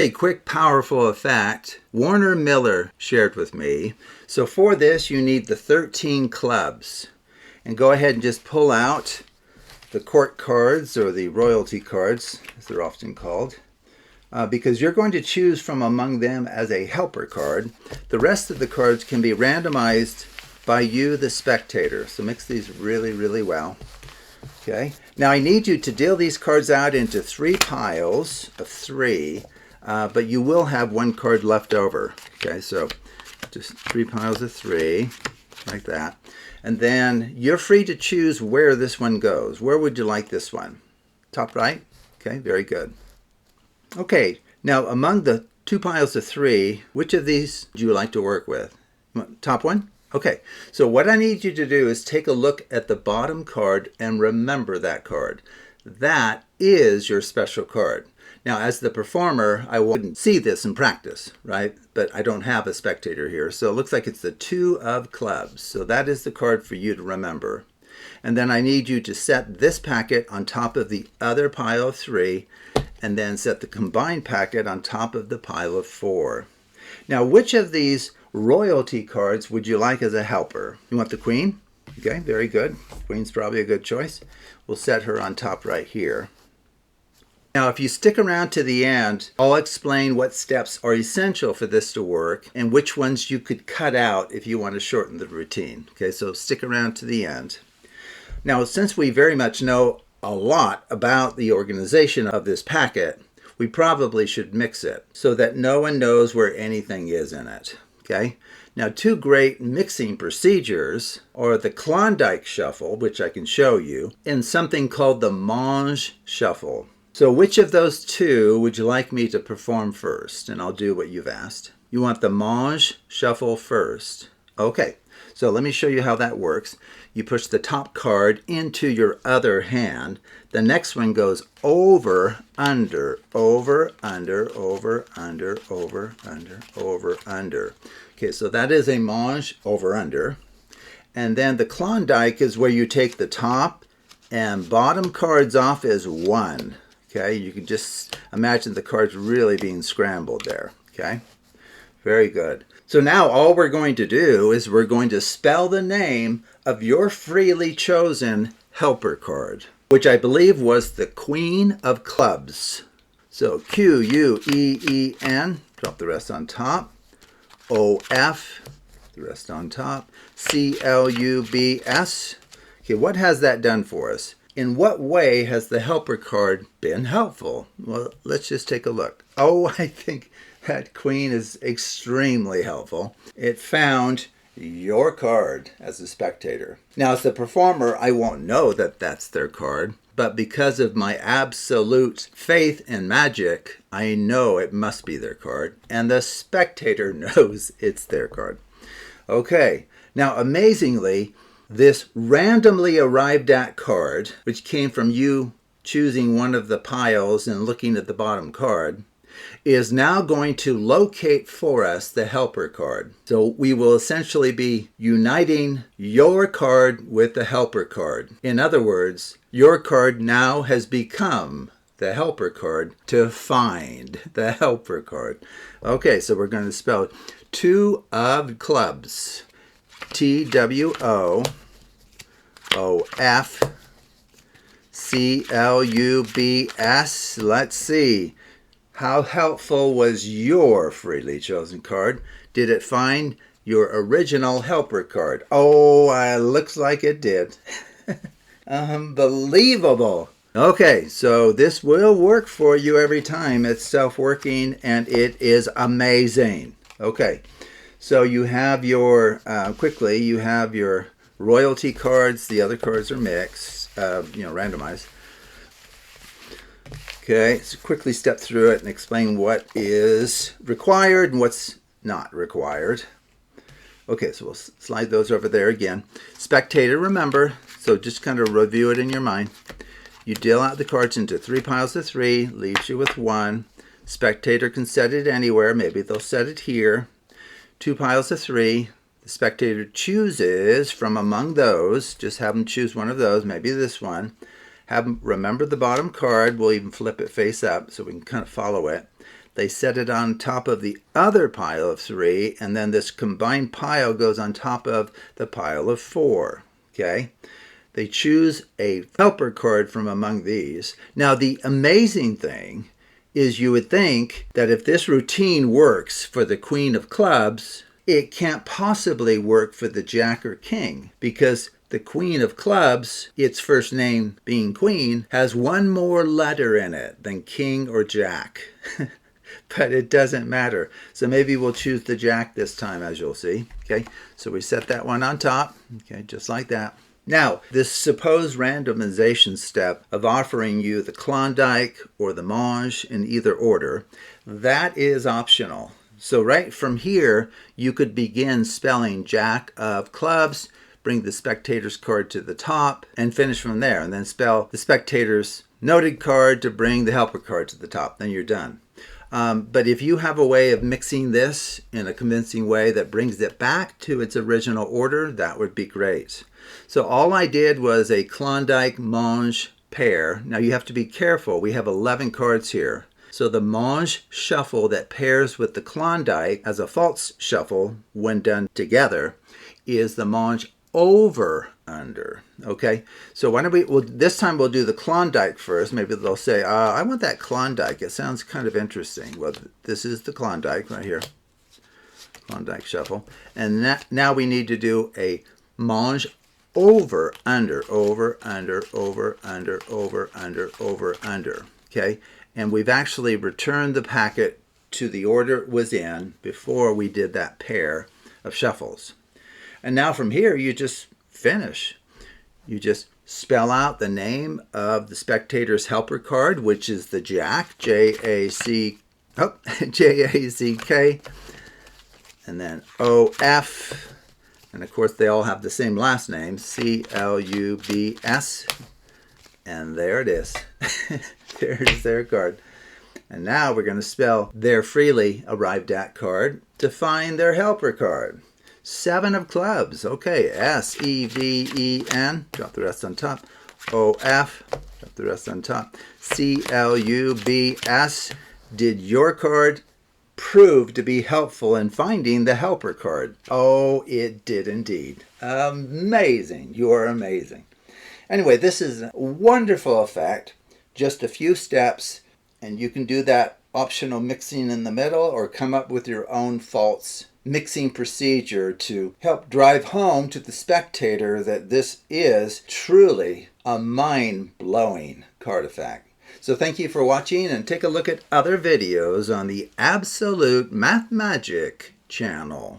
A quick, powerful fact Werner Miller shared with me. So for this, you need the 13 clubs. And go ahead and just pull out the court cards, or the royalty cards, as they're often called, because you're going to choose from among them as a helper card. The rest of the cards can be randomized by you, the spectator. So mix these really, really well. Okay. Now I need you to deal these cards out into 3 piles of 3. But you will have 1 card left over. Okay, so just 3 piles of 3, like that. And then you're free to choose where this one goes. Where would you like this one? Top right? Okay, very good. Okay, now among the 2 piles of 3, which of these do you like to work with? Top one? Okay, so what I need you to do is take a look at the bottom card and remember that card. That is your special card. Now, as the performer, I wouldn't see this in practice, right? But I don't have a spectator here. So it looks like it's the 2 of clubs. So that is the card for you to remember. And then I need you to set this packet on top of the other pile of 3, and then set the combined packet on top of the pile of 4. Now, which of these royalty cards would you like as a helper? You want the queen? Okay, very good. Queen's probably a good choice. We'll set her on top right here. Now, if you stick around to the end, I'll explain what steps are essential for this to work and which ones you could cut out if you want to shorten the routine. Okay, so stick around to the end. Now, since we very much know a lot about the organization of this packet, we probably should mix it so that no one knows where anything is in it. Okay? Now, 2 great mixing procedures are the Klondike Shuffle, which I can show you, and something called the Mange Shuffle. So which of those 2 would you like me to perform first? And I'll do what you've asked. You want the Mange Shuffle first. Okay, so let me show you how that works. You push the top card into your other hand. The next one goes over, under, over, under, over, under, over, under, over, under. Okay, so that is a Mange, over, under. And then the Klondike is where you take the top and bottom cards off as 1. Okay, you can just imagine the cards really being scrambled there. Okay, very good. So now all we're going to do is we're going to spell the name of your freely chosen helper card, which I believe was the Queen of Clubs. So Queen, drop the rest on top. OF, the rest on top. CLUBS. Okay, what has that done for us? In what way has the helper card been helpful? Well, let's just take a look. Oh, I think that queen is extremely helpful. It found your card as a spectator. Now, as the performer, I won't know that that's their card, but because of my absolute faith in magic, I know it must be their card, and the spectator knows it's their card. Okay, now amazingly, this randomly arrived at card, which came from you choosing one of the piles and looking at the bottom card, is now going to locate for us the helper card. So we will essentially be uniting your card with the helper card. In other words, your card now has become the helper card to find the helper card. Okay, so we're going to spell 2 of clubs. TWOOFCLUBS. Let's see. How helpful was your freely chosen card? Did it find your original helper card? Oh, looks like it did. Unbelievable. Okay, so this will work for you every time. It's self-working and it is amazing. Okay, so you have your, you have your royalty cards. The other cards are mixed, randomized. Okay, so quickly step through it and explain what is required and what's not required. Okay, so we'll slide those over there again. Spectator, remember, so just kind of review it in your mind. You deal out the cards into 3 piles of 3, leaves you with 1. Spectator can set it anywhere. Maybe they'll set it here. 2 piles of 3. The spectator chooses from among those. Just have them choose one of those, maybe this one. Have them remember the bottom card. We'll even flip it face up so we can kind of follow it. they set it on top of the other pile of 3, and then this combined pile goes on top of the pile of 4. Okay? They choose a helper card from among these. Now, the amazing thing is you would think that if this routine works for the Queen of Clubs, it can't possibly work for the Jack or King, because the Queen of Clubs, its first name being Queen, has one more letter in it than King or Jack. But it doesn't matter. So maybe we'll choose the Jack this time, as you'll see. Okay, so we set that one on top. Okay, just like that. Now, this supposed randomization step of offering you the Klondike or the Mange in either order, that is optional. So right from here, you could begin spelling Jack of Clubs, bring the spectator's card to the top, and finish from there. And then spell the spectator's noted card to bring the helper card to the top. Then you're done. But if you have a way of mixing this in a convincing way that brings it back to its original order, that would be great. So all I did was a Klondike Mange pair. Now you have to be careful. We have 11 cards here. So the Mange shuffle that pairs with the Klondike as a false shuffle when done together is the Mange over under. Okay, so why don't we, well, this time we'll do the Klondike first. Maybe they'll say, I want that Klondike. It sounds kind of interesting. Well, this is the Klondike right here. Klondike shuffle. And now we need to do a Mange over under, over under, over under, over under, over under. Okay, and we've actually returned the packet to the order it was in before we did that pair of shuffles. And now from here, you just finish. You just spell out the name of the spectator's helper card, which is the Jack, J-A-C-K, and then O-F, and of course they all have the same last name, C-L-U-B-S, and there it is. There's their card. And now we're going to spell their freely arrived at card to find their helper card. 7 of clubs. Okay, S-E-V-E-N, drop the rest on top. O-F, drop the rest on top. C-L-U-B-S. Did your card prove to be helpful in finding the helper card? Oh, it did indeed. Amazing. You are amazing. Anyway, this is a wonderful effect. Just a few steps, and you can do that optional mixing in the middle or come up with your own false mixing procedure to help drive home to the spectator that this is truly a mind-blowing card effect. So thank you for watching, and take a look at other videos on the Absolute Math Magic channel.